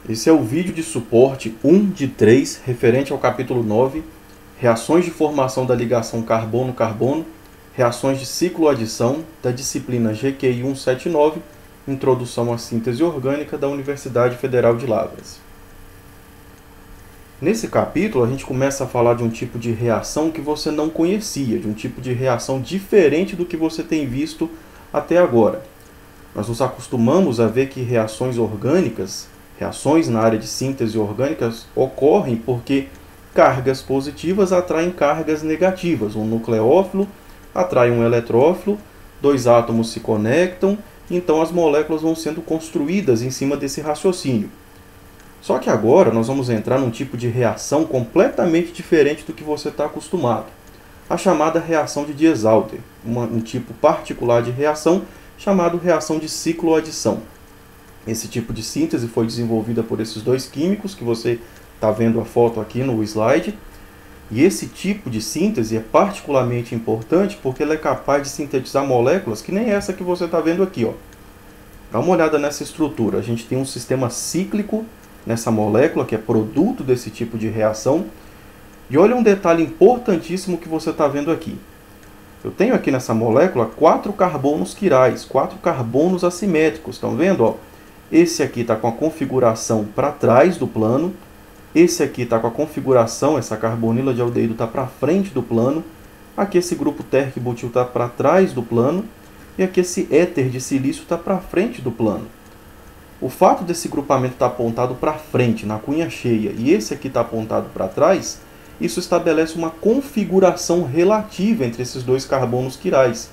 Esse é o vídeo de suporte 1 de 3, referente ao capítulo 9, reações de formação da ligação carbono-carbono, reações de cicloadição, da disciplina GQI 179, Introdução à Síntese Orgânica, da Universidade Federal de Lavras. Nesse capítulo, a gente começa a falar de um tipo de reação que você não conhecia, de um tipo de reação diferente do que você tem visto até agora. Nós nos acostumamos a ver que reações orgânicas, reações na área de síntese orgânicas, ocorrem porque cargas positivas atraem cargas negativas. Um nucleófilo atrai um eletrófilo, dois átomos se conectam, então as moléculas vão sendo construídas em cima desse raciocínio. Só que agora nós vamos entrar num tipo de reação completamente diferente do que você está acostumado. A chamada reação de Diels-Alder, um tipo particular de reação chamado reação de cicloadição. Esse tipo de síntese foi desenvolvida por esses dois químicos, que você está vendo a foto aqui no slide. E esse tipo de síntese é particularmente importante porque ele é capaz de sintetizar moléculas que nem essa que você está vendo aqui, ó. Dá uma olhada nessa estrutura. A gente tem um sistema cíclico nessa molécula, que é produto desse tipo de reação. E olha um detalhe importantíssimo que você está vendo aqui. Eu tenho aqui nessa molécula 4 carbonos quirais, 4 carbonos assimétricos. Estão vendo? Ó? Esse aqui está com a configuração para trás do plano. Esse aqui está com a configuração, essa carbonila de aldeído está para frente do plano. Aqui esse grupo térquico-butil está para trás do plano. E aqui esse éter de silício está para frente do plano. O fato desse grupamento estar apontado para frente, na cunha cheia, e esse aqui está apontado para trás, isso estabelece uma configuração relativa entre esses dois carbonos quirais.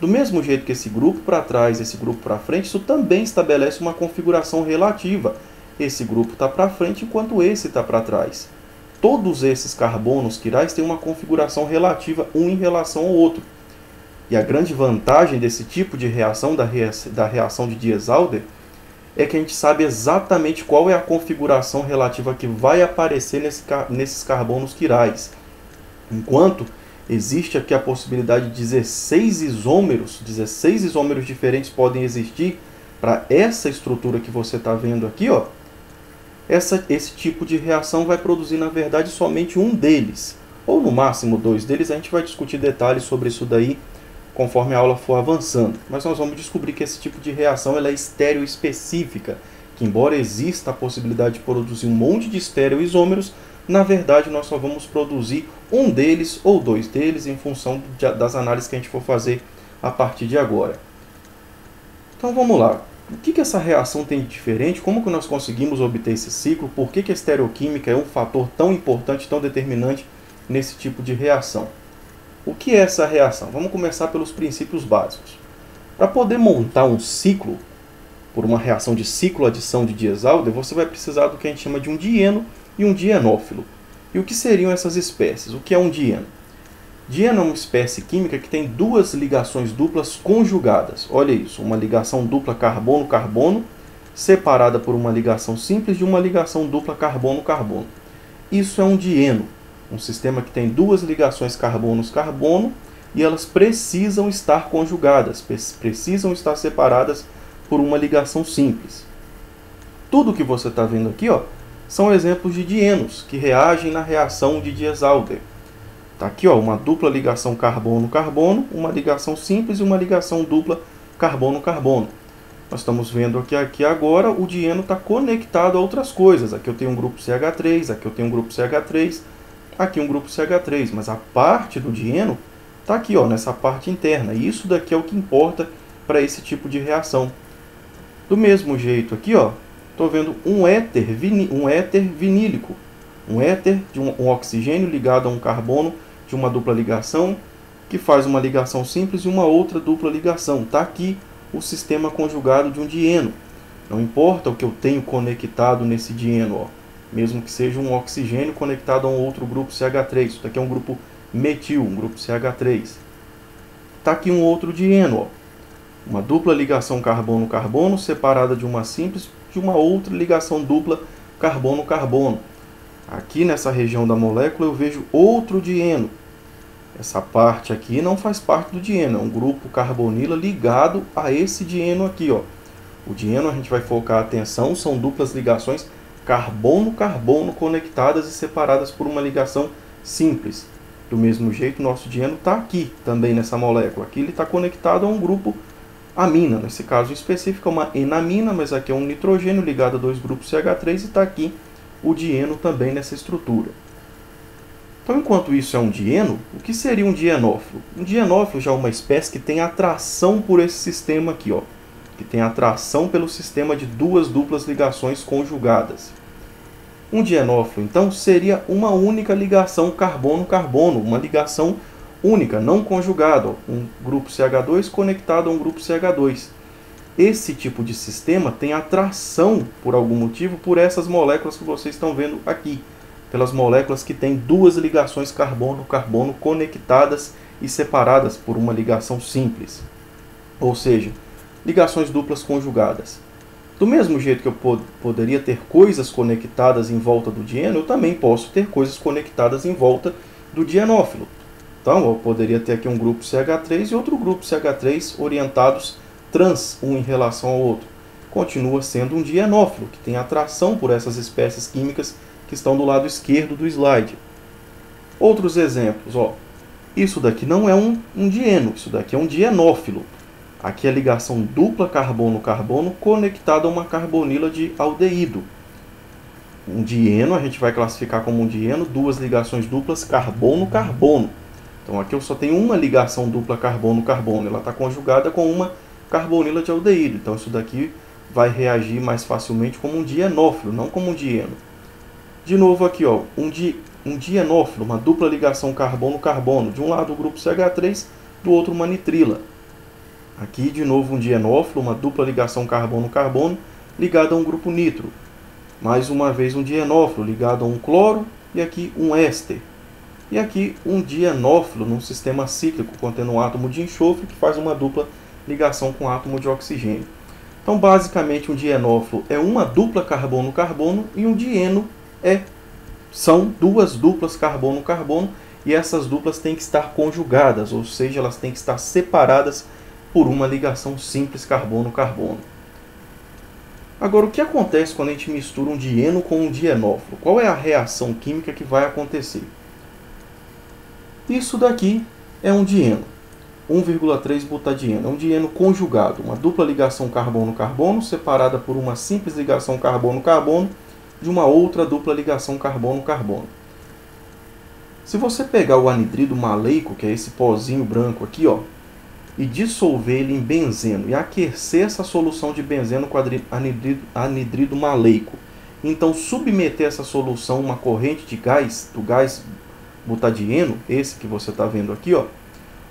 Do mesmo jeito que esse grupo para trás e esse grupo para frente, isso também estabelece uma configuração relativa. Esse grupo está para frente enquanto esse está para trás. Todos esses carbonos quirais têm uma configuração relativa um em relação ao outro. E a grande vantagem desse tipo de reação, da reação de Diels-Alder, é que a gente sabe exatamente qual é a configuração relativa que vai aparecer nesses carbonos quirais. Enquanto existe aqui a possibilidade de 16 isômeros diferentes podem existir para essa estrutura que você está vendo aqui, ó, esse tipo de reação vai produzir, na verdade, somente um deles, ou no máximo 2 deles. A gente vai discutir detalhes sobre isso daí conforme a aula for avançando. Mas nós vamos descobrir que esse tipo de reação ela é estereoespecífica, que embora exista a possibilidade de produzir um monte de estereoisômeros, na verdade nós só vamos produzir um deles ou 2 deles em função das análises que a gente for fazer a partir de agora. Então vamos lá. O que essa reação tem de diferente? Como que nós conseguimos obter esse ciclo? Por que a estereoquímica é um fator tão importante, tão determinante nesse tipo de reação? O que é essa reação? Vamos começar pelos princípios básicos. Para poder montar um ciclo, por uma reação de cicloadição de Diels-Alder, você vai precisar do que a gente chama de um dieno e um dienófilo. E o que seriam essas espécies? O que é um dieno? Dieno é uma espécie química que tem duas ligações duplas conjugadas. Olha isso, uma ligação dupla carbono-carbono, separada por uma ligação simples de uma ligação dupla carbono-carbono. Isso é um dieno. Um sistema que tem duas ligações carbono-carbono e elas precisam estar conjugadas, precisam estar separadas por uma ligação simples. Tudo que você está vendo aqui, ó, são exemplos de dienos que reagem na reação de Diels-Alder. Está aqui, ó, uma dupla ligação carbono-carbono, uma ligação simples e uma ligação dupla carbono-carbono. Nós estamos vendo aqui agora o dieno está conectado a outras coisas. Aqui eu tenho um grupo CH3, aqui eu tenho um grupo CH3, aqui um grupo CH3, mas a parte do dieno está aqui, ó, nessa parte interna. E isso daqui é o que importa para esse tipo de reação. Do mesmo jeito aqui, ó, estou vendo um éter vinílico. Um éter de um oxigênio ligado a um carbono de uma dupla ligação, que faz uma ligação simples e uma outra dupla ligação. Está aqui o sistema conjugado de um dieno. Não importa o que eu tenho conectado nesse dieno, ó. Mesmo que seja um oxigênio conectado a um outro grupo CH3. Isso daqui é um grupo metil, um grupo CH3. Está aqui um outro dieno, ó. Uma dupla ligação carbono-carbono separada de uma simples de uma outra ligação dupla carbono-carbono. Aqui nessa região da molécula eu vejo outro dieno. Essa parte aqui não faz parte do dieno, é um grupo carbonila ligado a esse dieno aqui, ó. O dieno a gente vai focar a atenção, são duplas ligações carbono-carbono conectadas e separadas por uma ligação simples. Do mesmo jeito, o nosso dieno está aqui também nessa molécula. Aqui ele está conectado a um grupo amina. Nesse caso específico é uma enamina, mas aqui é um nitrogênio ligado a dois grupos CH3 e está aqui o dieno também nessa estrutura. Então, enquanto isso é um dieno, o que seria um dienófilo? Um dienófilo já é uma espécie que tem atração por esse sistema aqui, ó, que tem atração pelo sistema de duas duplas ligações conjugadas. Um dienófilo, então, seria uma única ligação carbono-carbono, uma ligação única, não conjugada, ó, um grupo CH2 conectado a um grupo CH2. Esse tipo de sistema tem atração, por algum motivo, por essas moléculas que vocês estão vendo aqui, pelas moléculas que têm duas ligações carbono-carbono conectadas e separadas por uma ligação simples. Ou seja, ligações duplas conjugadas. Do mesmo jeito que eu poderia ter coisas conectadas em volta do dieno, eu também posso ter coisas conectadas em volta do dienófilo. Então, eu poderia ter aqui um grupo CH3 e outro grupo CH3 orientados trans, um em relação ao outro. Continua sendo um dienófilo, que tem atração por essas espécies químicas que estão do lado esquerdo do slide. Outros exemplos, ó. Isso daqui não é um dieno, isso daqui é um dienófilo. Aqui é a ligação dupla carbono-carbono conectada a uma carbonila de aldeído. Um dieno a gente vai classificar como um dieno, duas ligações duplas carbono-carbono. Então aqui eu só tenho uma ligação dupla carbono-carbono, ela está conjugada com uma carbonila de aldeído. Então isso daqui vai reagir mais facilmente como um dienófilo, não como um dieno. De novo aqui, ó, um dienófilo, uma dupla ligação carbono-carbono. De um lado o grupo CH3, do outro uma nitrila. Aqui, de novo, um dienófilo, uma dupla ligação carbono-carbono, ligada a um grupo nitro. Mais uma vez um dienófilo, ligado a um cloro, e aqui um éster. E aqui um dienófilo, num sistema cíclico, contendo um átomo de enxofre, que faz uma dupla ligação com átomo de oxigênio. Então, basicamente, um dienófilo é uma dupla carbono-carbono, e um dieno são duas duplas carbono-carbono, e essas duplas têm que estar conjugadas, ou seja, elas têm que estar separadas por uma ligação simples carbono-carbono. Agora, o que acontece quando a gente mistura um dieno com um dienófilo? Qual é a reação química que vai acontecer? Isso daqui é um dieno, 1,3 butadieno. É um dieno conjugado, uma dupla ligação carbono-carbono separada por uma simples ligação carbono-carbono de uma outra dupla ligação carbono-carbono. Se você pegar o anidrido maleico, que é esse pozinho branco aqui, ó, e dissolver ele em benzeno e aquecer essa solução de benzeno com anidrido maleico, então submeter essa solução a uma corrente de gás, do gás butadieno, esse que você está vendo aqui, ó,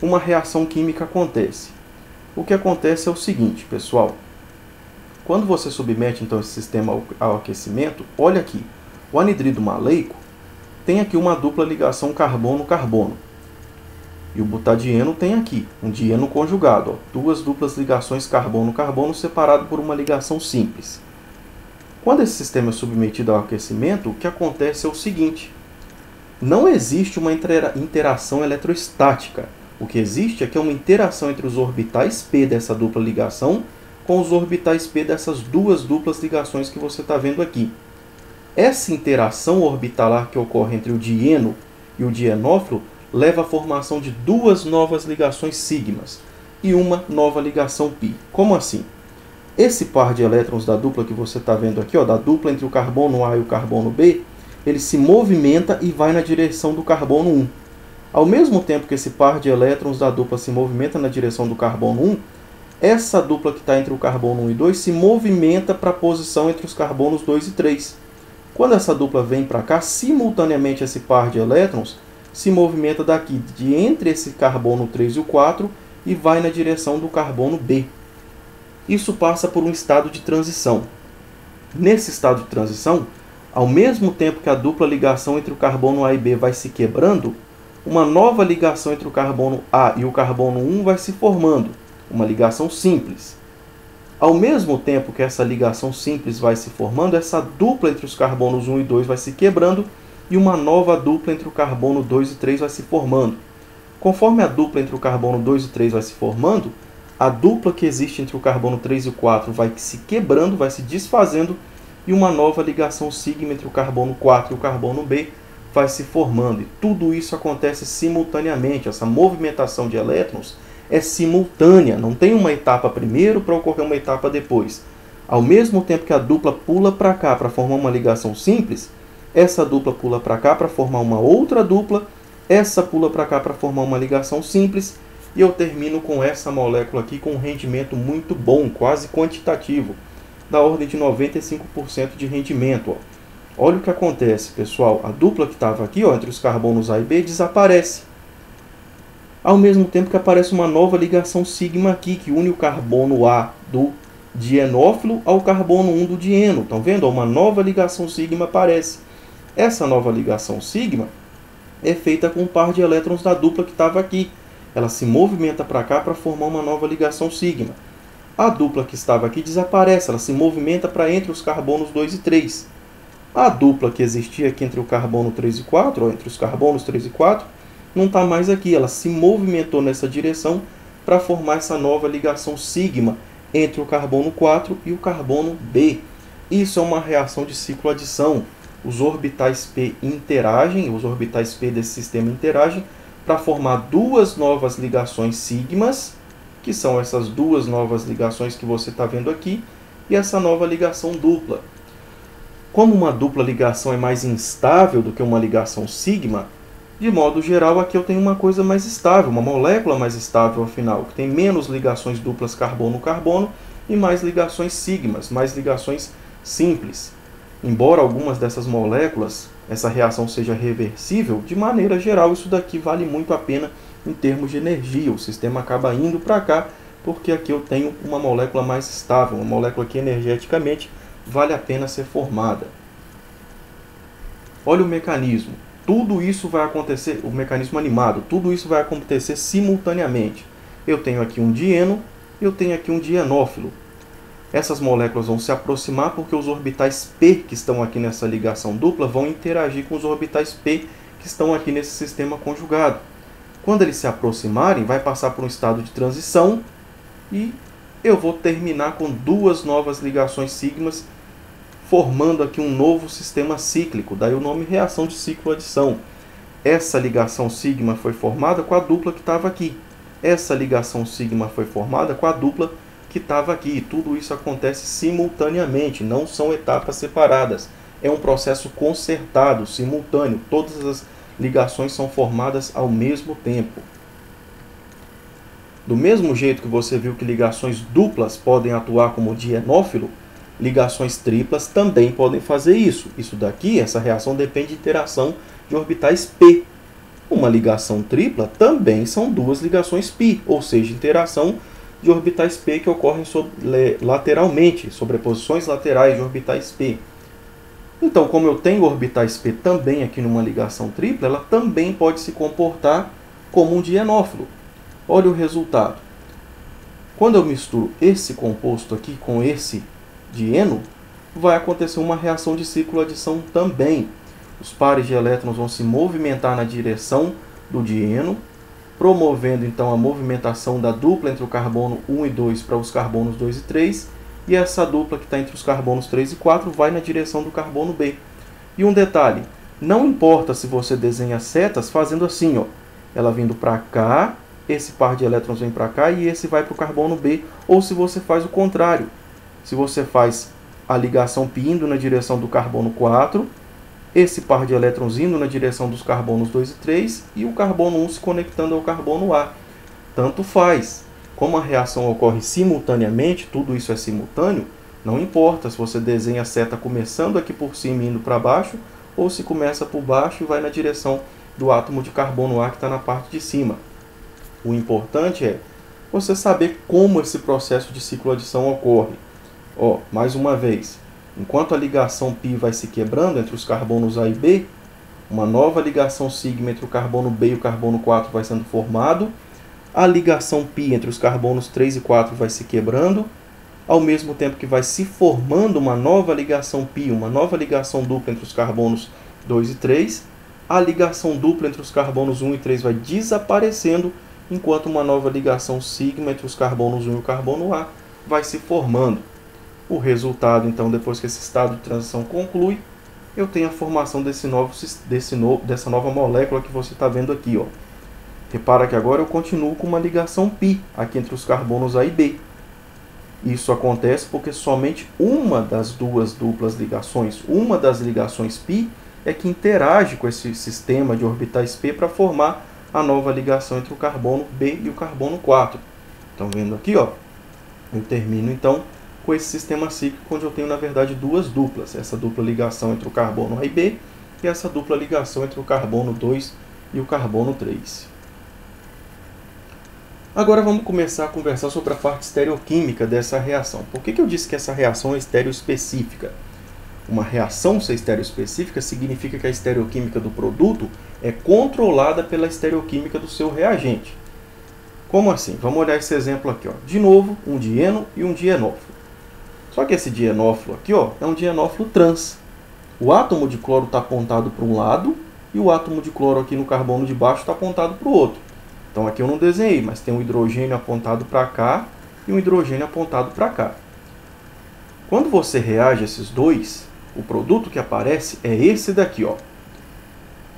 uma reação química acontece. O que acontece é o seguinte, pessoal. Quando você submete então esse sistema ao aquecimento, olha aqui, o anidrido maleico tem aqui uma dupla ligação carbono-carbono. E o butadieno tem aqui um dieno conjugado, ó, duas duplas ligações carbono-carbono separado por uma ligação simples. Quando esse sistema é submetido ao aquecimento, o que acontece é o seguinte: não existe uma interação eletrostática. O que existe é que é uma interação entre os orbitais P dessa dupla ligação com os orbitais P dessas duas duplas ligações que você está vendo aqui. Essa interação orbitalar que ocorre entre o dieno e o dienófilo leva à formação de duas novas ligações sigmas e uma nova ligação pi. Como assim? Esse par de elétrons da dupla que você está vendo aqui, ó, da dupla entre o carbono A e o carbono B, ele se movimenta e vai na direção do carbono 1. Ao mesmo tempo que esse par de elétrons da dupla se movimenta na direção do carbono 1, essa dupla que está entre o carbono 1 e 2 se movimenta para a posição entre os carbonos 2 e 3. Quando essa dupla vem para cá, simultaneamente esse par de elétrons se movimenta daqui, de entre esse carbono 3 e o 4, e vai na direção do carbono B. Isso passa por um estado de transição. Nesse estado de transição, ao mesmo tempo que a dupla ligação entre o carbono A e B vai se quebrando, uma nova ligação entre o carbono A e o carbono 1 vai se formando, uma ligação simples. Ao mesmo tempo que essa ligação simples vai se formando, essa dupla entre os carbonos 1 e 2 vai se quebrando e uma nova dupla entre o carbono 2 e 3 vai se formando. Conforme a dupla entre o carbono 2 e 3 vai se formando, a dupla que existe entre o carbono 3 e o 4 vai se quebrando, vai se desfazendo e uma nova ligação sigma entre o carbono 4 e o carbono B vai se formando. E tudo isso acontece simultaneamente. Essa movimentação de elétrons é simultânea, não tem uma etapa primeiro para ocorrer uma etapa depois. Ao mesmo tempo que a dupla pula para cá para formar uma ligação simples, essa dupla pula para cá para formar uma outra dupla, essa pula para cá para formar uma ligação simples, e eu termino com essa molécula aqui com um rendimento muito bom, quase quantitativo, da ordem de 95% de rendimento. Olha o que acontece, pessoal. A dupla que estava aqui, entre os carbonos A e B, desaparece. Ao mesmo tempo que aparece uma nova ligação sigma aqui, que une o carbono A do dienófilo ao carbono 1 do dieno. Estão vendo? Uma nova ligação sigma aparece. Essa nova ligação sigma é feita com um par de elétrons da dupla que estava aqui. Ela se movimenta para cá para formar uma nova ligação sigma. A dupla que estava aqui desaparece, ela se movimenta para entre os carbonos 2 e 3. A dupla que existia aqui entre o carbono 3 e 4, ou entre os carbonos 3 e 4, não está mais aqui. Ela se movimentou nessa direção para formar essa nova ligação sigma entre o carbono 4 e o carbono B. Isso é uma reação de cicloadição. Os orbitais P interagem, os orbitais P desse sistema interagem para formar duas novas ligações sigmas, que são essas duas novas ligações que você está vendo aqui, e essa nova ligação dupla. Como uma dupla ligação é mais instável do que uma ligação sigma, de modo geral aqui eu tenho uma coisa mais estável, uma molécula mais estável afinal, que tem menos ligações duplas carbono-carbono e mais ligações sigmas, mais ligações simples. Embora algumas dessas moléculas, essa reação seja reversível, de maneira geral isso daqui vale muito a pena em termos de energia. O sistema acaba indo para cá porque aqui eu tenho uma molécula mais estável, uma molécula que energeticamente vale a pena ser formada. Olha o mecanismo. Tudo isso vai acontecer, o mecanismo animado, tudo isso vai acontecer simultaneamente. Eu tenho aqui um dieno, eu tenho aqui um dienófilo. Essas moléculas vão se aproximar porque os orbitais P que estão aqui nessa ligação dupla vão interagir com os orbitais P que estão aqui nesse sistema conjugado. Quando eles se aproximarem, vai passar por um estado de transição e eu vou terminar com duas novas ligações sigmas, formando aqui um novo sistema cíclico. Daí o nome reação de cicloadição. Essa ligação sigma foi formada com a dupla que estava aqui. Essa ligação sigma foi formada com a dupla que estava aqui. E tudo isso acontece simultaneamente, não são etapas separadas. É um processo concertado, simultâneo. Todas as ligações são formadas ao mesmo tempo. Do mesmo jeito que você viu que ligações duplas podem atuar como dienófilo, ligações triplas também podem fazer isso. Isso daqui, essa reação depende de interação de orbitais P. Uma ligação tripla também são duas ligações π, ou seja, interação de orbitais P que ocorrem lateralmente, sobreposições laterais de orbitais P. Então, como eu tenho orbitais P também aqui numa ligação tripla, ela também pode se comportar como um dienófilo. Olha o resultado. Quando eu misturo esse composto aqui com esse dieno, vai acontecer uma reação de cicloadição também. Os pares de elétrons vão se movimentar na direção do dieno, promovendo então a movimentação da dupla entre o carbono 1 e 2 para os carbonos 2 e 3, e essa dupla que está entre os carbonos 3 e 4 vai na direção do carbono B. E um detalhe, não importa se você desenha setas fazendo assim, ó, ela vindo para cá, esse par de elétrons vem para cá e esse vai para o carbono B, ou se você faz o contrário. Se você faz a ligação π indo na direção do carbono 4, esse par de elétrons indo na direção dos carbonos 2 e 3 e o carbono 1 se conectando ao carbono A. Tanto faz. Como a reação ocorre simultaneamente, tudo isso é simultâneo, não importa se você desenha a seta começando aqui por cima e indo para baixo, ou se começa por baixo e vai na direção do átomo de carbono A que está na parte de cima. O importante é você saber como esse processo de cicloadição ocorre. Ó, mais uma vez, enquanto a ligação π vai se quebrando entre os carbonos A e B, uma nova ligação sigma entre o carbono B e o carbono 4 vai sendo formado, a ligação π entre os carbonos 3 e 4 vai se quebrando, ao mesmo tempo que vai se formando uma nova ligação π, uma nova ligação dupla entre os carbonos 2 e 3, a ligação dupla entre os carbonos 1 e 3 vai desaparecendo, enquanto uma nova ligação sigma entre os carbonos 1 e o carbono A vai se formando. O resultado, então, depois que esse estado de transição conclui, eu tenho a formação dessa nova molécula que você está vendo aqui, ó. Repara que agora eu continuo com uma ligação π aqui entre os carbonos A e B. Isso acontece porque somente uma das duas duplas ligações, uma das ligações π, é que interage com esse sistema de orbitais p para formar a nova ligação entre o carbono B e o carbono 4. Estão vendo aqui, ó? Eu termino então com esse sistema cíclico onde eu tenho na verdade duas duplas, essa dupla ligação entre o carbono A e B e essa dupla ligação entre o carbono 2 e o carbono 3. Agora vamos começar a conversar sobre a parte estereoquímica dessa reação. Por que eu disse que essa reação é estereoespecífica? Uma reação ser estereoespecífica significa que a estereoquímica do produto é controlada pela estereoquímica do seu reagente. Como assim? Vamos olhar esse exemplo aqui, ó. De novo, um dieno e um dienófilo. Só que esse dienófilo aqui, ó, é um dienófilo trans. O átomo de cloro está apontado para um lado e o átomo de cloro aqui no carbono de baixo está apontado para o outro. Então aqui eu não desenhei, mas tem um hidrogênio apontado para cá e um hidrogênio apontado para cá. Quando você reage a esses dois, o produto que aparece é esse daqui, ó.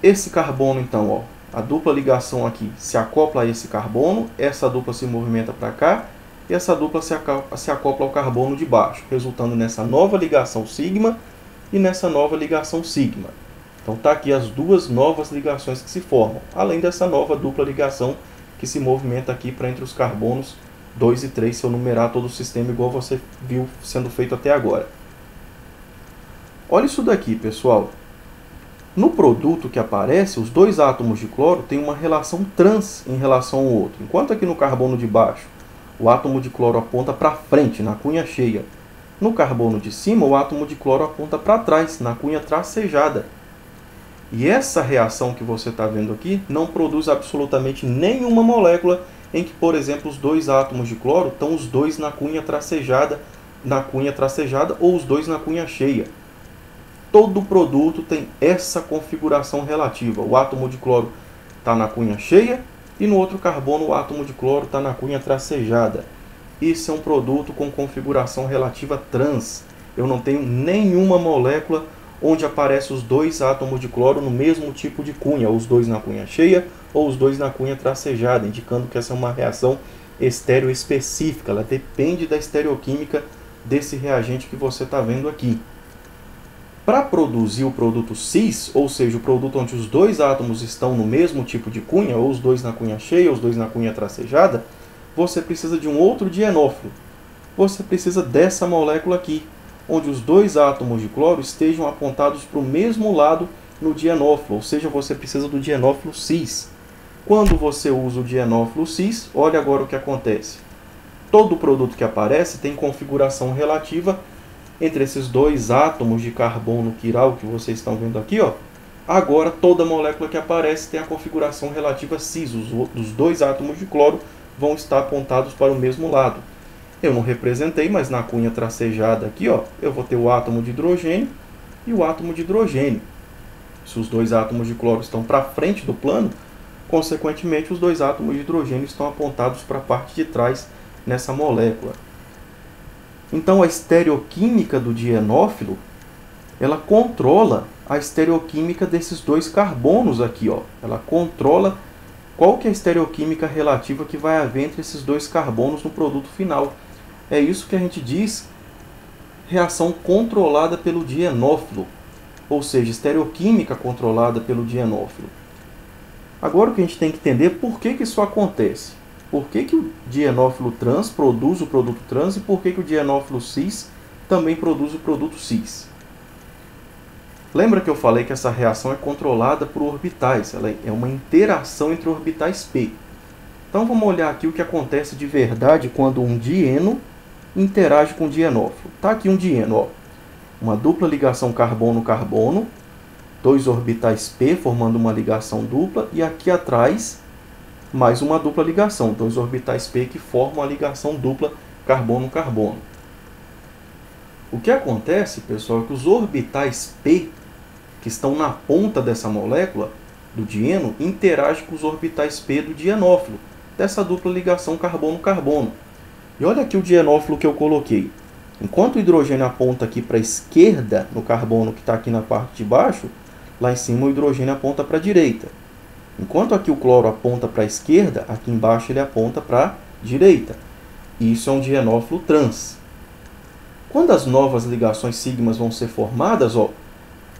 Esse carbono, então, ó, a dupla ligação aqui se acopla a esse carbono, essa dupla se movimenta para cá e essa dupla se acopla ao carbono de baixo, resultando nessa nova ligação sigma e nessa nova ligação sigma. Então está aqui as duas novas ligações que se formam, além dessa nova dupla ligação que se movimenta aqui para entre os carbonos 2 e 3, se eu numerar todo o sistema igual você viu sendo feito até agora. Olha isso daqui, pessoal. No produto que aparece, os dois átomos de cloro têm uma relação trans em relação ao outro. Enquanto aqui no carbono de baixo, o átomo de cloro aponta para frente, na cunha cheia. No carbono de cima, o átomo de cloro aponta para trás, na cunha tracejada. E essa reação que você está vendo aqui não produz absolutamente nenhuma molécula em que, por exemplo, os dois átomos de cloro estão os dois na cunha tracejada ou os dois na cunha cheia. Todo produto tem essa configuração relativa. O átomo de cloro está na cunha cheia e no outro carbono o átomo de cloro está na cunha tracejada. Isso é um produto com configuração relativa trans. Eu não tenho nenhuma molécula onde aparecem os dois átomos de cloro no mesmo tipo de cunha, os dois na cunha cheia ou os dois na cunha tracejada, indicando que essa é uma reação estereoespecífica. Ela depende da estereoquímica desse reagente que você está vendo aqui. Para produzir o produto cis, ou seja, o produto onde os dois átomos estão no mesmo tipo de cunha, ou os dois na cunha cheia, ou os dois na cunha tracejada, você precisa de um outro dienófilo. Você precisa dessa molécula aqui, onde os dois átomos de cloro estejam apontados para o mesmo lado no dienófilo, ou seja, você precisa do dienófilo cis. Quando você usa o dienófilo cis, olha agora o que acontece. Todo produto que aparece tem configuração relativa entre esses dois átomos de carbono quiral que vocês estão vendo aqui, ó. Agora toda molécula que aparece tem a configuração relativa cis. Os dois átomos de cloro vão estar apontados para o mesmo lado. Eu não representei, mas na cunha tracejada aqui, ó, eu vou ter o átomo de hidrogênio e o átomo de hidrogênio. Se os dois átomos de cloro estão para frente do plano, consequentemente os dois átomos de hidrogênio estão apontados para a parte de trás nessa molécula. Então a estereoquímica do dienófilo, ela controla a estereoquímica desses dois carbonos aqui, ó. Ela controla qual que é a estereoquímica relativa que vai haver entre esses dois carbonos no produto final. É isso que a gente diz reação controlada pelo dienófilo, ou seja, estereoquímica controlada pelo dienófilo. Agora o que a gente tem que entender é por que isso acontece. Por que o dienófilo trans produz o produto trans e por que o dienófilo cis também produz o produto cis. Lembra que eu falei que essa reação é controlada por orbitais, ela é uma interação entre orbitais p. Então vamos olhar aqui o que acontece de verdade quando um dieno interage com um dienófilo. Está aqui um dieno, ó. Uma dupla ligação carbono-carbono, dois orbitais p formando uma ligação dupla e aqui atrás mais uma dupla ligação, dois orbitais p que formam a ligação dupla carbono-carbono. O que acontece, pessoal, é que os orbitais p que estão na ponta dessa molécula do dieno interagem com os orbitais p do dienófilo, dessa dupla ligação carbono-carbono. E olha aqui o dienófilo que eu coloquei. Enquanto o hidrogênio aponta aqui para a esquerda, no carbono que está aqui na parte de baixo, lá em cima o hidrogênio aponta para a direita. Enquanto aqui o cloro aponta para a esquerda, aqui embaixo ele aponta para a direita. E isso é um dienófilo trans. Quando as novas ligações sigmas vão ser formadas, ó,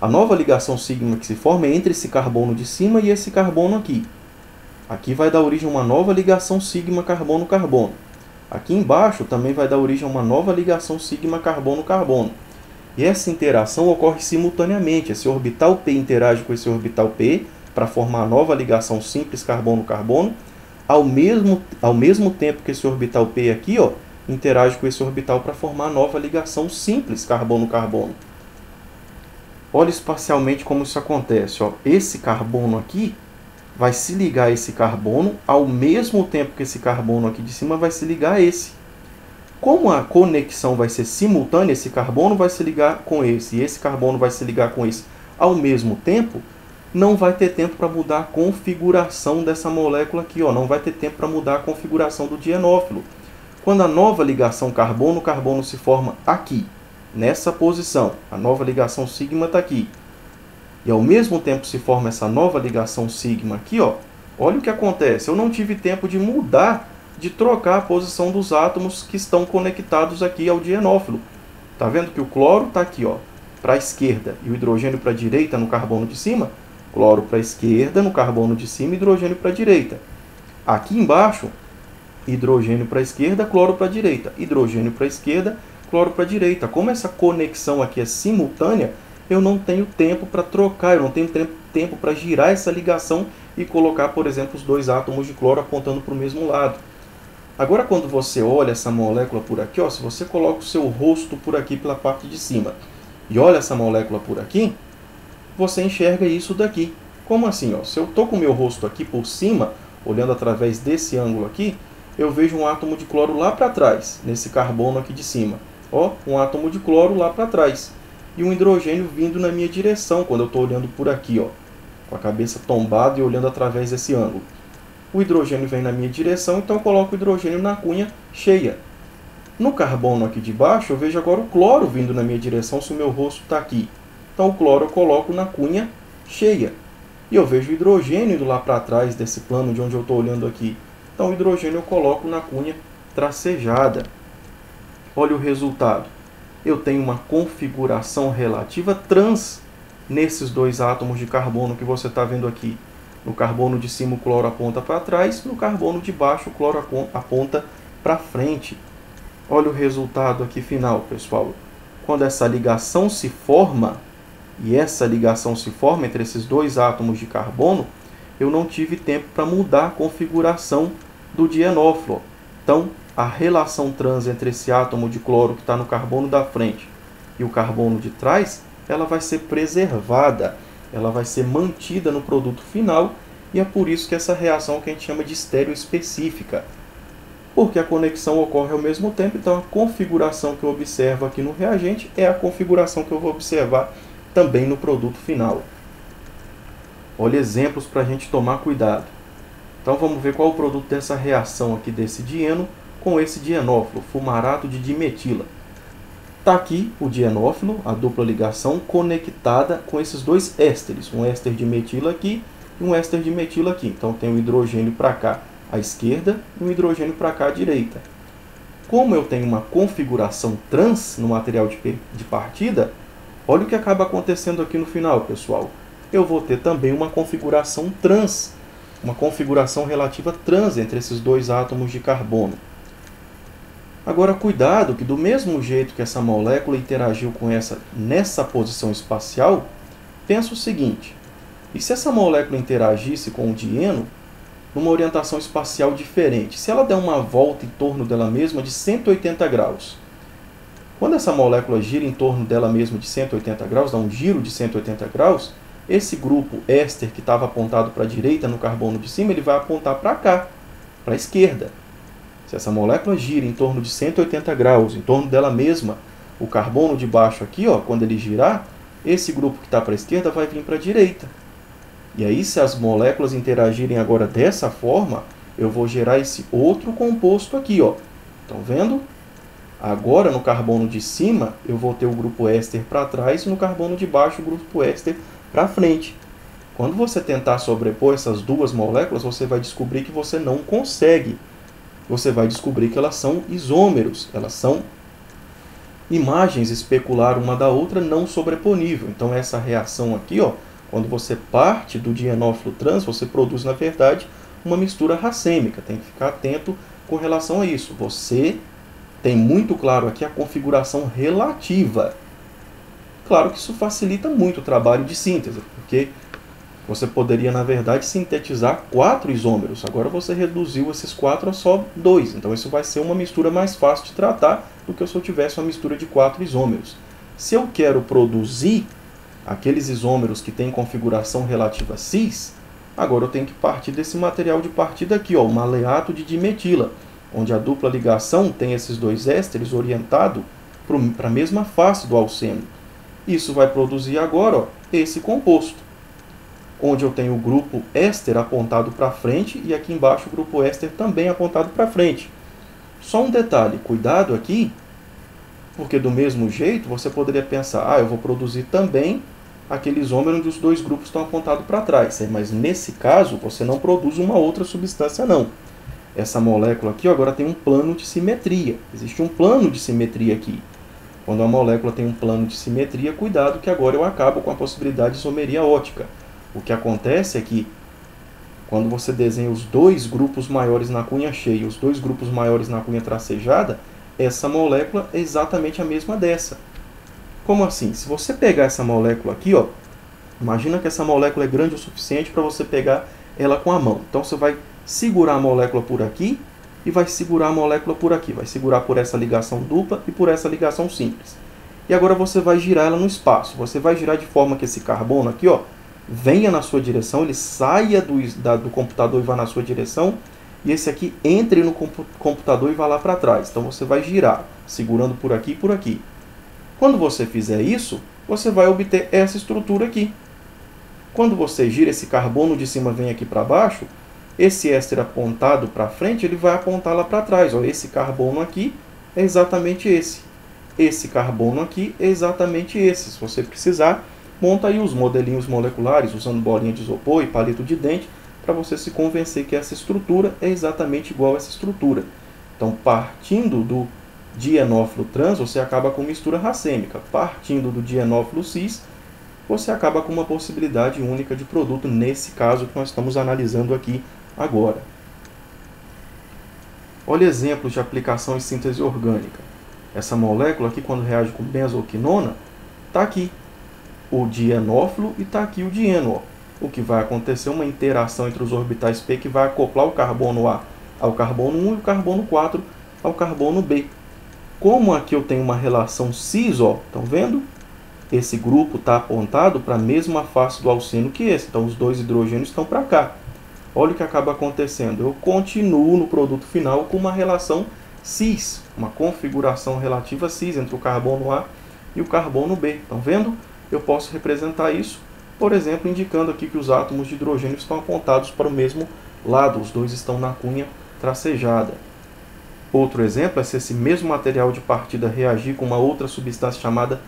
a nova ligação sigma que se forma é entre esse carbono de cima e esse carbono aqui. Aqui vai dar origem a uma nova ligação sigma carbono-carbono. Aqui embaixo também vai dar origem a uma nova ligação sigma carbono-carbono. E essa interação ocorre simultaneamente. Esse orbital P interage com esse orbital P para formar a nova ligação simples carbono-carbono, ao mesmo tempo que esse orbital P aqui, ó, interage com esse orbital para formar a nova ligação simples carbono-carbono. Olha espacialmente como isso acontece. Ó. Esse carbono aqui vai se ligar a esse carbono ao mesmo tempo que esse carbono aqui de cima vai se ligar a esse. Como a conexão vai ser simultânea, esse carbono vai se ligar com esse e esse carbono vai se ligar com esse ao mesmo tempo, não vai ter tempo para mudar a configuração dessa molécula aqui. Ó. Não vai ter tempo para mudar a configuração do dienófilo. Quando a nova ligação carbono-carbono se forma aqui, nessa posição, a nova ligação sigma está aqui, e ao mesmo tempo se forma essa nova ligação sigma aqui, ó, olha o que acontece. Eu não tive tempo de mudar, de trocar a posição dos átomos que estão conectados aqui ao dienófilo. Tá vendo que o cloro está aqui, ó, para a esquerda e o hidrogênio para a direita no carbono de cima? Cloro para a esquerda no carbono de cima e hidrogênio para a direita. Aqui embaixo, hidrogênio para a esquerda, cloro para a direita. Hidrogênio para a esquerda, cloro para a direita. Como essa conexão aqui é simultânea, eu não tenho tempo para trocar, eu não tenho tempo para girar essa ligação e colocar, por exemplo, os dois átomos de cloro apontando para o mesmo lado. Agora, quando você olha essa molécula por aqui, ó, se você coloca o seu rosto por aqui pela parte de cima e olha essa molécula por aqui, você enxerga isso daqui. Como assim? Ó? Se eu estou com o meu rosto aqui por cima, olhando através desse ângulo aqui, eu vejo um átomo de cloro lá para trás, nesse carbono aqui de cima. Ó, um átomo de cloro lá para trás. E um hidrogênio vindo na minha direção, quando eu estou olhando por aqui, ó, com a cabeça tombada e olhando através desse ângulo. O hidrogênio vem na minha direção, então eu coloco o hidrogênio na cunha cheia. No carbono aqui de baixo, eu vejo agora o cloro vindo na minha direção, se o meu rosto está aqui. Então o cloro eu coloco na cunha cheia. E eu vejo o hidrogênio indo lá para trás desse plano de onde eu estou olhando aqui. Então o hidrogênio eu coloco na cunha tracejada. Olha o resultado. Eu tenho uma configuração relativa trans nesses dois átomos de carbono que você está vendo aqui. No carbono de cima o cloro aponta para trás, no carbono de baixo o cloro aponta para frente. Olha o resultado aqui final, pessoal. Quando essa ligação se forma, e essa ligação se forma entre esses dois átomos de carbono, eu não tive tempo para mudar a configuração do dienófilo. Então, a relação trans entre esse átomo de cloro que está no carbono da frente e o carbono de trás, ela vai ser preservada, ela vai ser mantida no produto final, e é por isso que essa reação que a gente chama de estereoespecífica. Porque a conexão ocorre ao mesmo tempo, então a configuração que eu observo aqui no reagente é a configuração que eu vou observar também no produto final. Olha exemplos para a gente tomar cuidado. Então vamos ver qual é o produto dessa reação aqui desse dieno com esse dienófilo, fumarato de dimetila. Está aqui o dienófilo, a dupla ligação, conectada com esses dois ésteres, um éster de metila aqui e um éster de metila aqui. Então tem o hidrogênio para cá à esquerda e um hidrogênio para cá à direita. Como eu tenho uma configuração trans no material de partida, olha o que acaba acontecendo aqui no final, pessoal. Eu vou ter também uma configuração trans, uma configuração relativa trans entre esses dois átomos de carbono. Agora, cuidado que do mesmo jeito que essa molécula interagiu com essa nessa posição espacial, pensa o seguinte: e se essa molécula interagisse com o dieno numa orientação espacial diferente? Se ela der uma volta em torno dela mesma de 180 graus. Quando essa molécula gira em torno dela mesma de 180 graus, dá um giro de 180 graus, esse grupo éster que estava apontado para a direita no carbono de cima, ele vai apontar para cá, para a esquerda. Se essa molécula gira em torno de 180 graus, em torno dela mesma, o carbono de baixo aqui, ó, quando ele girar, esse grupo que está para a esquerda vai vir para a direita. E aí, se as moléculas interagirem agora dessa forma, eu vou gerar esse outro composto aqui, ó. Estão vendo? Agora, no carbono de cima, eu vou ter o grupo éster para trás e no carbono de baixo, o grupo éster para frente. Quando você tentar sobrepor essas duas moléculas, você vai descobrir que você não consegue. Você vai descobrir que elas são isômeros, elas são imagens especular uma da outra não sobreponível. Então, essa reação aqui, ó, quando você parte do dienófilo trans, você produz, na verdade, uma mistura racêmica. Tem que ficar atento com relação a isso. Você tem muito claro aqui a configuração relativa. Claro que isso facilita muito o trabalho de síntese, porque você poderia, na verdade, sintetizar 4 isômeros. Agora você reduziu esses 4 a só 2. Então isso vai ser uma mistura mais fácil de tratar do que se eu tivesse uma mistura de 4 isômeros. Se eu quero produzir aqueles isômeros que têm configuração relativa cis, agora eu tenho que partir desse material de partida aqui, ó, o maleato de dimetila, onde a dupla ligação tem esses dois ésteres orientados para a mesma face do alceno. Isso vai produzir agora, ó, esse composto, onde eu tenho o grupo éster apontado para frente e aqui embaixo o grupo éster também apontado para frente. Só um detalhe, cuidado aqui, porque do mesmo jeito você poderia pensar, eu vou produzir também aquele isômero onde os dois grupos estão apontados para trás. Mas nesse caso você não produz uma outra substância não. Essa molécula aqui agora tem um plano de simetria. Existe um plano de simetria aqui. Quando a molécula tem um plano de simetria, cuidado que agora eu acabo com a possibilidade de isomeria ótica. O que acontece é que quando você desenha os dois grupos maiores na cunha cheia e os dois grupos maiores na cunha tracejada, essa molécula é exatamente a mesma dessa. Como assim? Se você pegar essa molécula aqui, ó, imagina que essa molécula é grande o suficiente para você pegar ela com a mão. Então você vai segurar a molécula por aqui e vai segurar a molécula por aqui. Vai segurar por essa ligação dupla e por essa ligação simples. E agora você vai girar ela no espaço. Você vai girar de forma que esse carbono aqui, ó, venha na sua direção, ele saia do computador e vá na sua direção, e esse aqui entre no computador e vá lá para trás. Então você vai girar, segurando por aqui e por aqui. Quando você fizer isso, você vai obter essa estrutura aqui. Quando você gira, esse carbono de cima vem aqui para baixo, esse éster apontado para frente, ele vai apontar lá para trás. Ó, esse carbono aqui é exatamente esse. Esse carbono aqui é exatamente esse. Se você precisar, monta aí os modelinhos moleculares, usando bolinha de isopor e palito de dente, para você se convencer que essa estrutura é exatamente igual a essa estrutura. Então, partindo do dienófilo trans, você acaba com mistura racêmica. Partindo do dienófilo cis, você acaba com uma possibilidade única de produto, nesse caso que nós estamos analisando aqui agora. Olha exemplos de aplicação em síntese orgânica. Essa molécula aqui, quando reage com benzoquinona, está aqui o dienófilo e está aqui o dieno. O que vai acontecer é uma interação entre os orbitais P que vai acoplar o carbono A ao carbono 1 e o carbono 4 ao carbono B. Como aqui eu tenho uma relação cis, ó, estão vendo? Esse grupo está apontado para a mesma face do alceno que esse. Então, os dois hidrogênios estão para cá. Olha o que acaba acontecendo. Eu continuo no produto final com uma relação cis, uma configuração relativa cis entre o carbono A e o carbono B. Estão vendo? Eu posso representar isso, por exemplo, indicando aqui que os átomos de hidrogênio estão apontados para o mesmo lado. Os dois estão na cunha tracejada. Outro exemplo é se esse mesmo material de partida reagir com uma outra substância chamada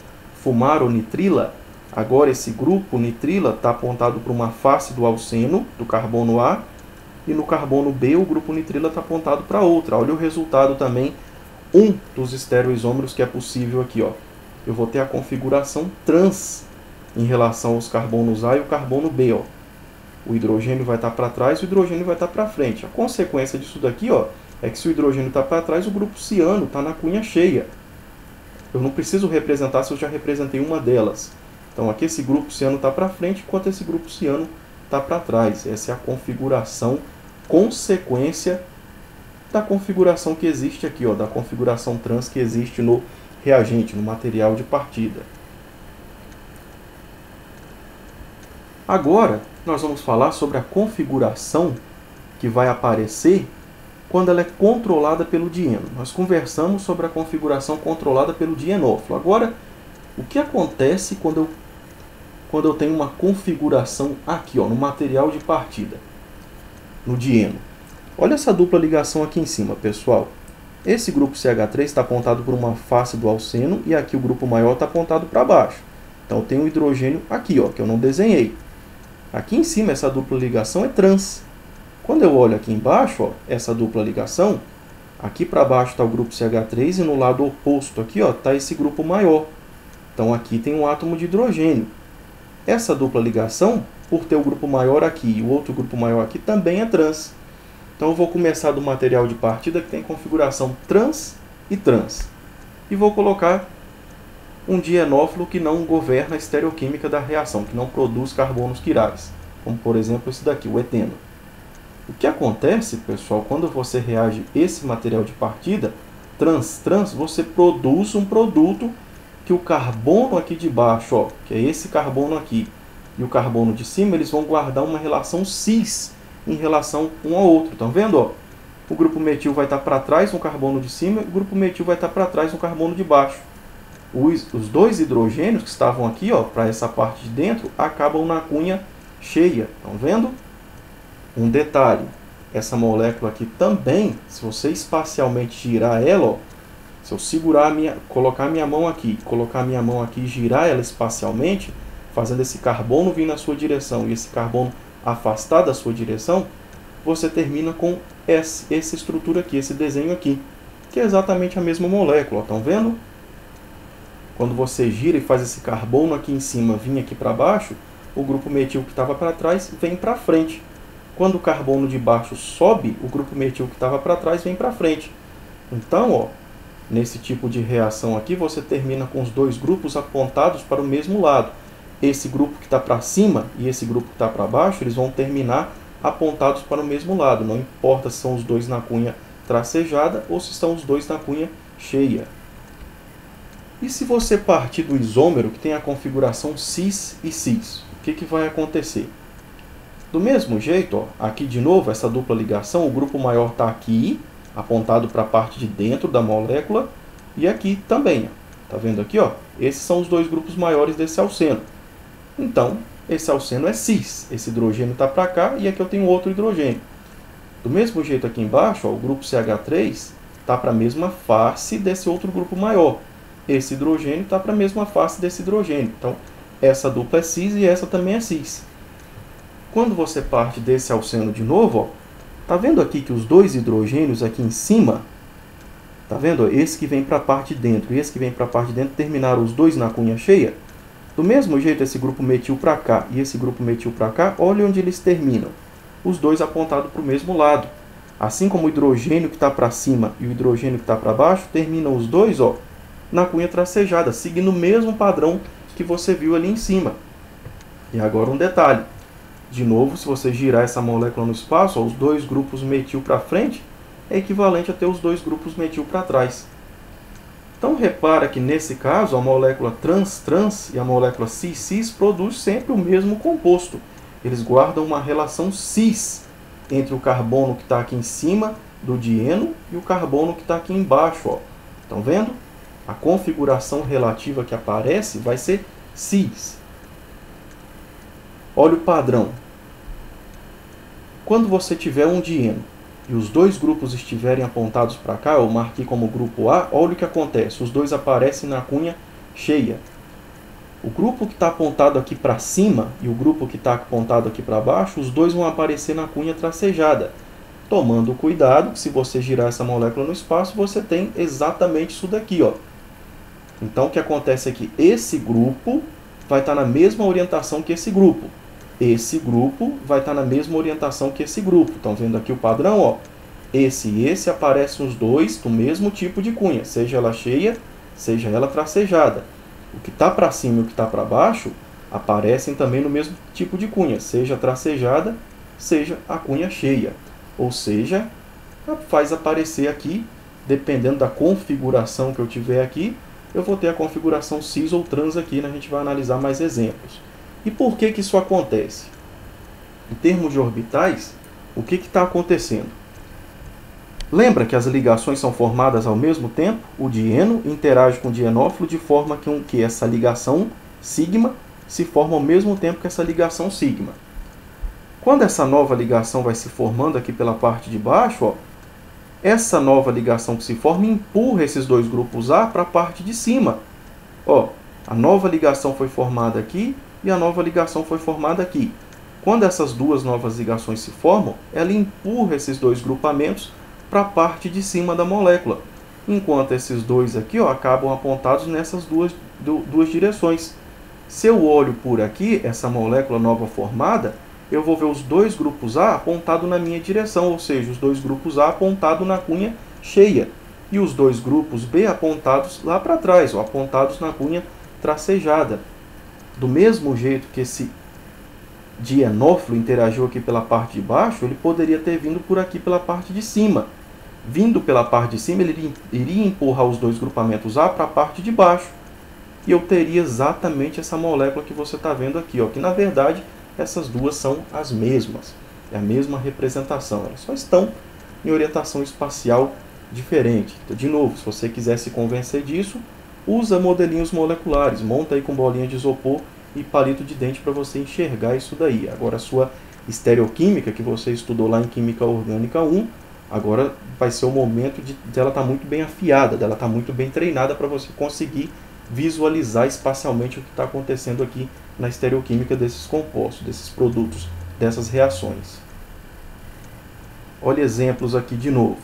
fumaro-nitrila. Agora esse grupo nitrila está apontado para uma face do alceno, do carbono A, e no carbono B o grupo nitrila está apontado para outra. Olha o resultado também, um dos estereoisômeros que é possível aqui, ó. Eu vou ter a configuração trans em relação aos carbonos A e o carbono B, ó. O hidrogênio vai estar para trás e o hidrogênio vai estar para frente. A consequência disso daqui, ó, é que se o hidrogênio está para trás, o grupo ciano está na cunha cheia. Eu não preciso representar se eu já representei uma delas. Então aqui esse grupo ciano está para frente, enquanto esse grupo ciano está para trás. Essa é a configuração, consequência da configuração que existe aqui, ó, da configuração trans que existe no reagente, no material de partida. Agora, nós vamos falar sobre a configuração que vai aparecer quando ela é controlada pelo dieno. Nós conversamos sobre a configuração controlada pelo dienófilo. Agora, o que acontece quando eu tenho uma configuração aqui, ó, no material de partida, no dieno? Olha essa dupla ligação aqui em cima, pessoal. Esse grupo CH3 está apontado por uma face do alceno e aqui o grupo maior está apontado para baixo. Então, tem um hidrogênio aqui, ó, que eu não desenhei. Aqui em cima, essa dupla ligação é trans. Quando eu olho aqui embaixo, ó, essa dupla ligação, aqui para baixo está o grupo CH3 e no lado oposto aqui está esse grupo maior. Então, aqui tem um átomo de hidrogênio. Essa dupla ligação, por ter o grupo maior aqui e o outro grupo maior aqui, também é trans. Então, eu vou começar do material de partida que tem configuração trans e trans. E vou colocar um dienófilo que não governa a estereoquímica da reação, que não produz carbonos quirais, como por exemplo esse daqui, o eteno. O que acontece, pessoal, quando você reage esse material de partida, trans-trans, você produz um produto que o carbono aqui de baixo, ó, que é esse carbono aqui, e o carbono de cima, eles vão guardar uma relação cis em relação um ao outro. Estão vendo? Ó? O grupo metil vai estar para trás no carbono de cima e o grupo metil vai estar para trás no carbono de baixo. Os dois hidrogênios que estavam aqui, para essa parte de dentro, acabam na cunha cheia. Estão vendo? Um detalhe, essa molécula aqui também, se você espacialmente girar ela, ó, se eu segurar colocar minha mão aqui e girar ela espacialmente, fazendo esse carbono vir na sua direção e esse carbono afastar da sua direção, você termina com essa estrutura aqui, esse desenho aqui, que é exatamente a mesma molécula. Estão vendo? Quando você gira e faz esse carbono aqui em cima vir aqui para baixo, o grupo metil que estava para trás vem para frente. Quando o carbono de baixo sobe, o grupo metil que estava para trás vem para frente. Então, ó, nesse tipo de reação aqui, você termina com os dois grupos apontados para o mesmo lado. Esse grupo que está para cima e esse grupo que está para baixo, eles vão terminar apontados para o mesmo lado. Não importa se são os dois na cunha tracejada ou se estão os dois na cunha cheia. E se você partir do isômero, que tem a configuração cis e cis, o que vai acontecer? Do mesmo jeito, ó, aqui de novo, essa dupla ligação, o grupo maior está aqui, apontado para a parte de dentro da molécula, e aqui também. Está vendo aqui? Ó? Esses são os dois grupos maiores desse alceno. Então, esse alceno é cis. Esse hidrogênio está para cá e aqui eu tenho outro hidrogênio. Do mesmo jeito aqui embaixo, ó, o grupo CH3 está para a mesma face desse outro grupo maior. Esse hidrogênio está para a mesma face desse hidrogênio. Então, essa dupla é cis e essa também é cis. Quando você parte desse alceno de novo, está vendo aqui que os dois hidrogênios aqui em cima, está vendo? Esse que vem para a parte de dentro e esse que vem para a parte de dentro terminaram os dois na cunha cheia. Do mesmo jeito, esse grupo metil para cá e esse grupo metil para cá, olha onde eles terminam. Os dois apontados para o mesmo lado. Assim como o hidrogênio que está para cima e o hidrogênio que está para baixo, terminam os dois na cunha tracejada, seguindo o mesmo padrão que você viu ali em cima. E agora um detalhe. De novo, se você girar essa molécula no espaço, os dois grupos metil para frente é equivalente a ter os dois grupos metil para trás. Então, repara que nesse caso, a molécula trans-trans e a molécula cis-cis produzem sempre o mesmo composto. Eles guardam uma relação cis entre o carbono que está aqui em cima do dieno e o carbono que está aqui embaixo. Ó. Estão vendo? A configuração relativa que aparece vai ser cis. Olha o padrão. Quando você tiver um dieno e os dois grupos estiverem apontados para cá, eu marquei como grupo A, olha o que acontece. Os dois aparecem na cunha cheia. O grupo que está apontado aqui para cima e o grupo que está apontado aqui para baixo, os dois vão aparecer na cunha tracejada. Tomando cuidado, que se você girar essa molécula no espaço, você tem exatamente isso daqui. Ó. Então, o que acontece é que esse grupo vai estar na mesma orientação que esse grupo. Esse grupo vai estar na mesma orientação que esse grupo. Estão vendo aqui o padrão? Ó? Esse e esse aparecem os dois do mesmo tipo de cunha, seja ela cheia, seja ela tracejada. O que está para cima e o que está para baixo aparecem também no mesmo tipo de cunha, seja tracejada, seja a cunha cheia. Ou seja, faz aparecer aqui, dependendo da configuração que eu tiver aqui, eu vou ter a configuração cis ou trans aqui, né? A gente vai analisar mais exemplos. E por que isso acontece? Em termos de orbitais, o que está acontecendo? Lembra que as ligações são formadas ao mesmo tempo? O dieno interage com o dienófilo de forma que essa ligação sigma se forma ao mesmo tempo que essa ligação sigma. Quando essa nova ligação vai se formando aqui pela parte de baixo, ó, essa nova ligação que se forma empurra esses dois grupos A para a parte de cima. Ó, a nova ligação foi formada aqui e a nova ligação foi formada aqui. Quando essas duas novas ligações se formam, ela empurra esses dois grupamentos para a parte de cima da molécula, enquanto esses dois aqui, ó, acabam apontados nessas duas direções. Se eu olho por aqui, essa molécula nova formada, eu vou ver os dois grupos A apontados na minha direção, ou seja, os dois grupos A apontados na cunha cheia, e os dois grupos B apontados lá para trás, ó, apontados na cunha tracejada. Do mesmo jeito que esse dienófilo interagiu aqui pela parte de baixo, ele poderia ter vindo por aqui pela parte de cima. Vindo pela parte de cima, ele iria empurrar os dois grupamentos A para a parte de baixo. E eu teria exatamente essa molécula que você está vendo aqui, ó, que na verdade essas duas são as mesmas. É a mesma representação, elas só estão em orientação espacial diferente. Então, de novo, se você quiser se convencer disso, usa modelinhos moleculares, monta aí com bolinha de isopor e palito de dente para você enxergar isso daí. Agora a sua estereoquímica, que você estudou lá em Química Orgânica 1, agora vai ser o momento dela estar muito bem afiada, dela estar muito bem treinada para você conseguir visualizar espacialmente o que está acontecendo aqui na estereoquímica desses compostos, desses produtos, dessas reações. Olha exemplos aqui de novo.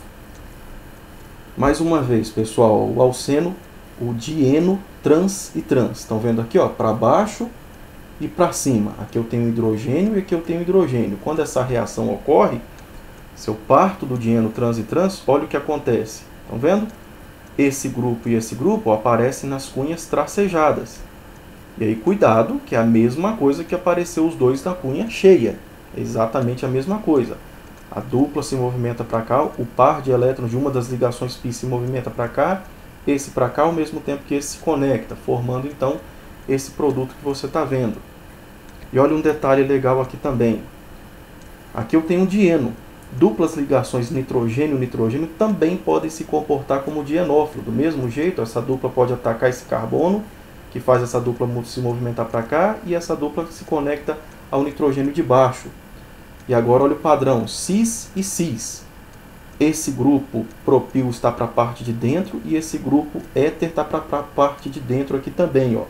Mais uma vez, pessoal, o alceno, o dieno, trans e trans. Estão vendo aqui, ó, para baixo e para cima. Aqui eu tenho hidrogênio e aqui eu tenho hidrogênio. Quando essa reação ocorre, se eu parto do dieno, trans e trans, olha o que acontece. Estão vendo? Esse grupo e esse grupo aparecem nas cunhas tracejadas. E aí, cuidado, que é a mesma coisa que apareceu os dois na cunha cheia. É exatamente a mesma coisa. A dupla se movimenta para cá, o par de elétrons de uma das ligações π se movimenta para cá, esse para cá, ao mesmo tempo que esse se conecta, formando então esse produto que você está vendo. E olha um detalhe legal aqui também. Aqui eu tenho um dieno. Duplas ligações nitrogênio-nitrogênio também podem se comportar como dienófilo. Do mesmo jeito, essa dupla pode atacar esse carbono, que faz essa dupla se movimentar para cá, e essa dupla se conecta ao nitrogênio de baixo. E agora olha o padrão, cis e cis. Esse grupo propil está para a parte de dentro e esse grupo éter está para a parte de dentro aqui também. Ó.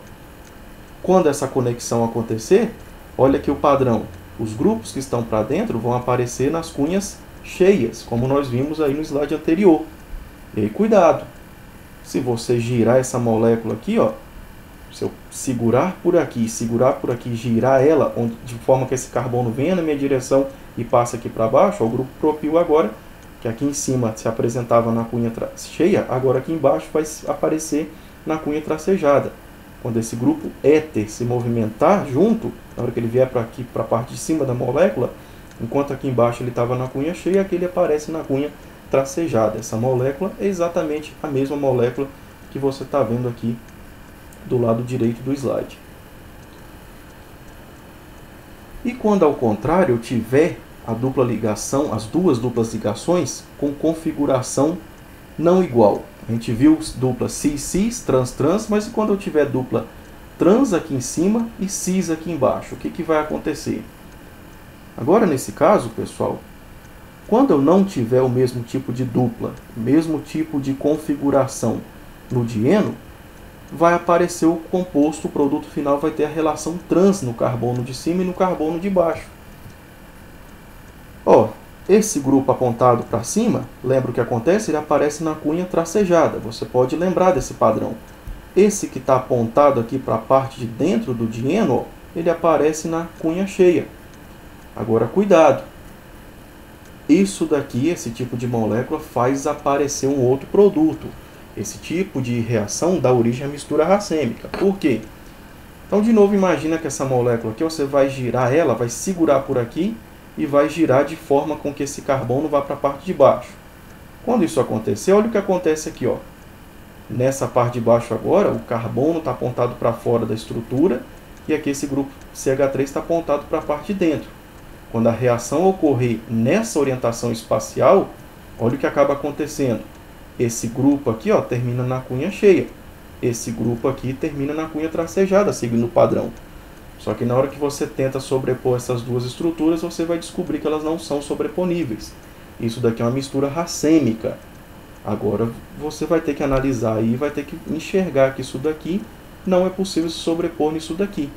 Quando essa conexão acontecer, olha aqui o padrão. Os grupos que estão para dentro vão aparecer nas cunhas cheias, como nós vimos aí no slide anterior. E aí, cuidado. Se você girar essa molécula aqui, ó, se eu segurar por aqui, girar ela, de forma que esse carbono venha na minha direção e passe aqui para baixo, ó, o grupo propil agora, que aqui em cima se apresentava na cunha cheia, agora aqui embaixo vai aparecer na cunha tracejada. Quando esse grupo éter se movimentar junto, na hora que ele vier para aqui, para a parte de cima da molécula, enquanto aqui embaixo ele estava na cunha cheia, aqui ele aparece na cunha tracejada. Essa molécula é exatamente a mesma molécula que você está vendo aqui do lado direito do slide. E quando ao contrário eu tiver a dupla ligação, as duas duplas ligações com configuração não igual. A gente viu dupla cis-cis, trans-trans, mas e quando eu tiver dupla trans aqui em cima e cis aqui embaixo? O que vai acontecer? Agora, nesse caso, pessoal, quando eu não tiver o mesmo tipo de dupla, o mesmo tipo de configuração no dieno, vai aparecer o composto, o produto final vai ter a relação trans no carbono de cima e no carbono de baixo. Ó, esse grupo apontado para cima, lembra o que acontece? Ele aparece na cunha tracejada. Você pode lembrar desse padrão. Esse que está apontado aqui para a parte de dentro do dieno, ó, ele aparece na cunha cheia. Agora, cuidado. Isso daqui, esse tipo de molécula, faz aparecer um outro produto. Esse tipo de reação dá origem à mistura racêmica. Por quê? Então, de novo, imagina que essa molécula aqui, você vai girar ela, vai segurar por aqui, e vai girar de forma com que esse carbono vá para a parte de baixo. Quando isso acontecer, olha o que acontece aqui. Ó. Nessa parte de baixo agora, o carbono está apontado para fora da estrutura e aqui esse grupo CH3 está apontado para a parte de dentro. Quando a reação ocorrer nessa orientação espacial, olha o que acaba acontecendo. Esse grupo aqui, ó, termina na cunha cheia. Esse grupo aqui termina na cunha tracejada, seguindo o padrão. Só que na hora que você tenta sobrepor essas duas estruturas, você vai descobrir que elas não são sobreponíveis. Isso daqui é uma mistura racêmica. Agora você vai ter que analisar e vai ter que enxergar que isso daqui não é possível se sobrepor nisso daqui.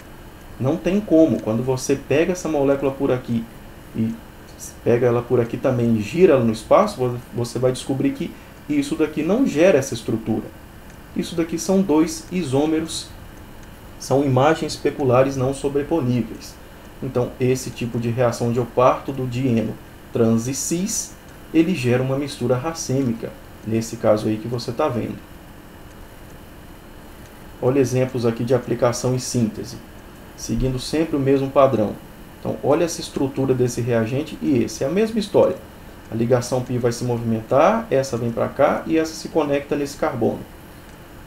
Não tem como. Quando você pega essa molécula por aqui e pega ela por aqui também e gira ela no espaço, você vai descobrir que isso daqui não gera essa estrutura. Isso daqui são dois isômeros, são imagens especulares não sobreponíveis. Então, esse tipo de reação onde eu parto do dieno trans e cis, ele gera uma mistura racêmica, nesse caso aí que você está vendo. Olha exemplos aqui de aplicação e síntese, seguindo sempre o mesmo padrão. Então, olha essa estrutura desse reagente e esse. É a mesma história. A ligação π vai se movimentar, essa vem para cá e essa se conecta nesse carbono.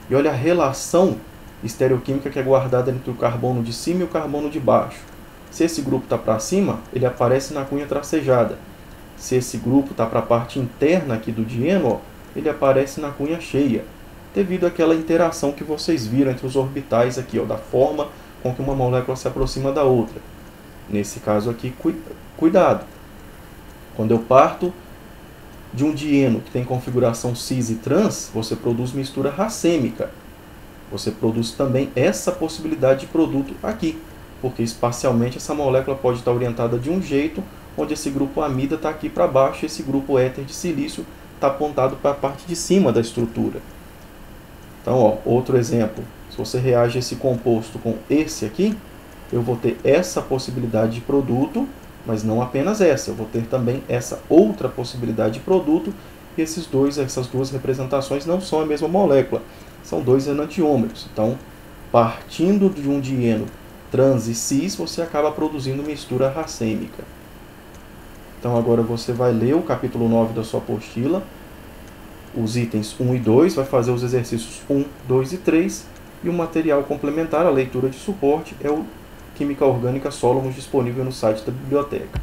E olha a relação estereoquímica que é guardada entre o carbono de cima e o carbono de baixo. Se esse grupo está para cima, ele aparece na cunha tracejada. Se esse grupo está para a parte interna aqui do dieno, ó, ele aparece na cunha cheia, devido àquela interação que vocês viram entre os orbitais aqui, ó, da forma com que uma molécula se aproxima da outra. Nesse caso aqui, cuidado. Quando eu parto de um dieno que tem configuração cis e trans, você produz mistura racêmica. Você produz também essa possibilidade de produto aqui, porque espacialmente essa molécula pode estar orientada de um jeito, onde esse grupo amida está aqui para baixo e esse grupo éter de silício está apontado para a parte de cima da estrutura. Então, ó, outro exemplo. Se você reage esse composto com esse aqui, eu vou ter essa possibilidade de produto, mas não apenas essa. Eu vou ter também essa outra possibilidade de produto. E essas duas representações não são a mesma molécula. São dois enantiômeros. Então, partindo de um dieno trans e cis, você acaba produzindo mistura racêmica. Então, agora você vai ler o capítulo 9 da sua apostila, os itens 1 e 2, vai fazer os exercícios 1, 2 e 3, e o material complementar, a leitura de suporte, é o Química Orgânica Solomons, disponível no site da biblioteca.